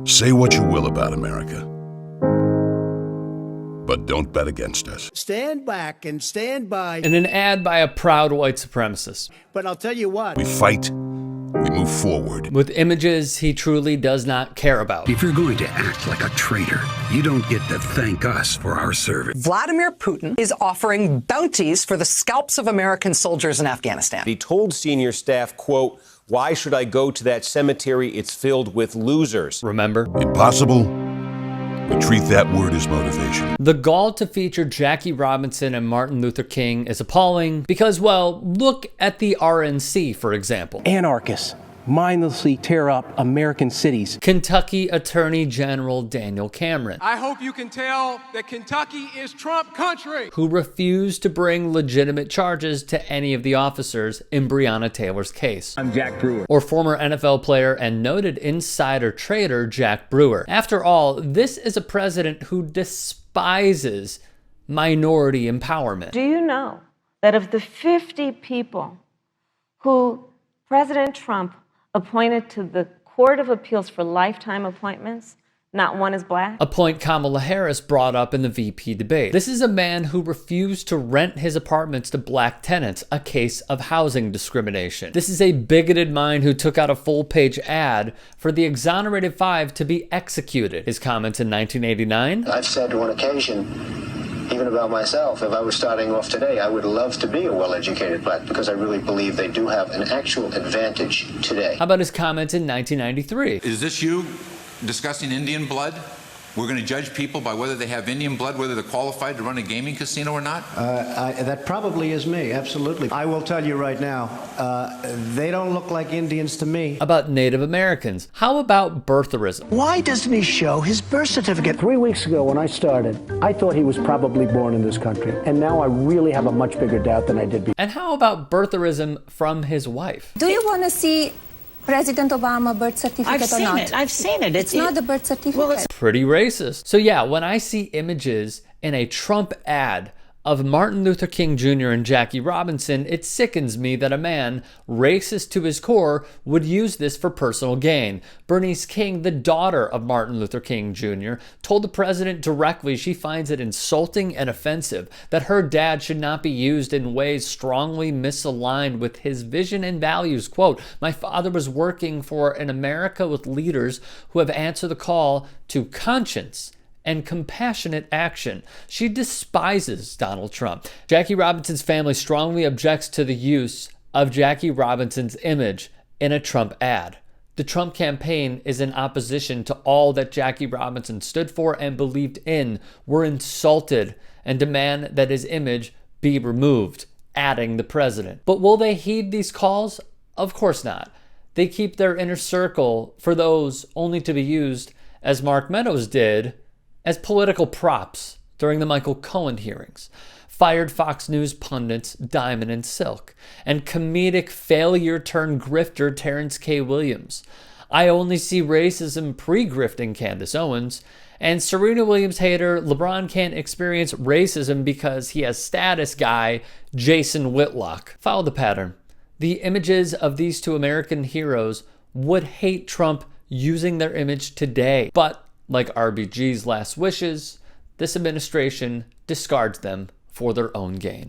Say what you will about America, but don't bet against us. Stand back and stand by. In an ad by a proud white supremacist. But I'll tell you what. We fight, we move forward. With images he truly does not care about. If you're going to act like a traitor, you don't get to thank us for our service. Vladimir Putin is offering bounties for the scalps of American soldiers in Afghanistan. He told senior staff, quote, "Why should I go to that cemetery? It's filled with losers." Remember? Impossible? We treat that word as motivation. The gall to feature Jackie Robinson and Martin Luther King is appalling because, well, look at the RNC, for example. Anarchists mindlessly tear up American cities. Kentucky Attorney General Daniel Cameron. I hope you can tell that Kentucky is Trump country. Who refused to bring legitimate charges to any of the officers in Breonna Taylor's case. I'm Jack Brewer. Or former NFL player and noted insider trader Jack Brewer. After all, this is a president who despises minority empowerment. Do you know that of the 50 people who President Trump appointed to the Court of Appeals for lifetime appointments, not one is black? A point Kamala Harris brought up in the VP debate. This is a man who refused to rent his apartments to black tenants, a case of housing discrimination. This is a bigoted mind who took out a full-page ad for the exonerated five to be executed. His comments in 1989? I've said on occasion, even about myself, if I was starting off today, I would love to be a well-educated black because I really believe they do have an actual advantage today. How about his comments in 1993? Is this you discussing Indian blood? We're going to judge people by whether they have Indian blood, whether they're qualified to run a gaming casino or not? That probably is me, absolutely. I will tell you right now, they don't look like Indians to me. About Native Americans. How about birtherism? Why doesn't he show his birth certificate? 3 weeks ago when I started, I thought he was probably born in this country. And now I really have a much bigger doubt than I did before. And how about birtherism from his wife? Do you want to see President Obama birth certificate or not? I've seen it. It's not the birth certificate. Well, it's pretty racist. So yeah, when I see images in a Trump ad of Martin Luther King Jr. and Jackie Robinson, it sickens me that a man, racist to his core, would use this for personal gain. Bernice King, the daughter of Martin Luther King Jr., told the president directly she finds it insulting and offensive that her dad should not be used in ways strongly misaligned with his vision and values. Quote, "My father was working for an America with leaders who have answered the call to conscience and compassionate action." She despises Donald Trump. Jackie Robinson's family strongly objects to the use of Jackie Robinson's image in a Trump ad. The Trump campaign is in opposition to all that Jackie Robinson stood for and believed in. We're insulted and demand that his image be removed, adding the president. But will they heed these calls? Of course not. They keep their inner circle for those only to be used, as Mark Meadows did, as political props during the Michael Cohen hearings, fired Fox News pundits Diamond and Silk, and comedic failure-turned-grifter Terrence K. Williams. I only see racism pre-grifting Candace Owens, and Serena Williams hater LeBron can't experience racism because he has status guy Jason Whitlock. Follow the pattern. The images of these two American heroes would hate Trump using their image today, but like RBG's last wishes, this administration discards them for their own gain.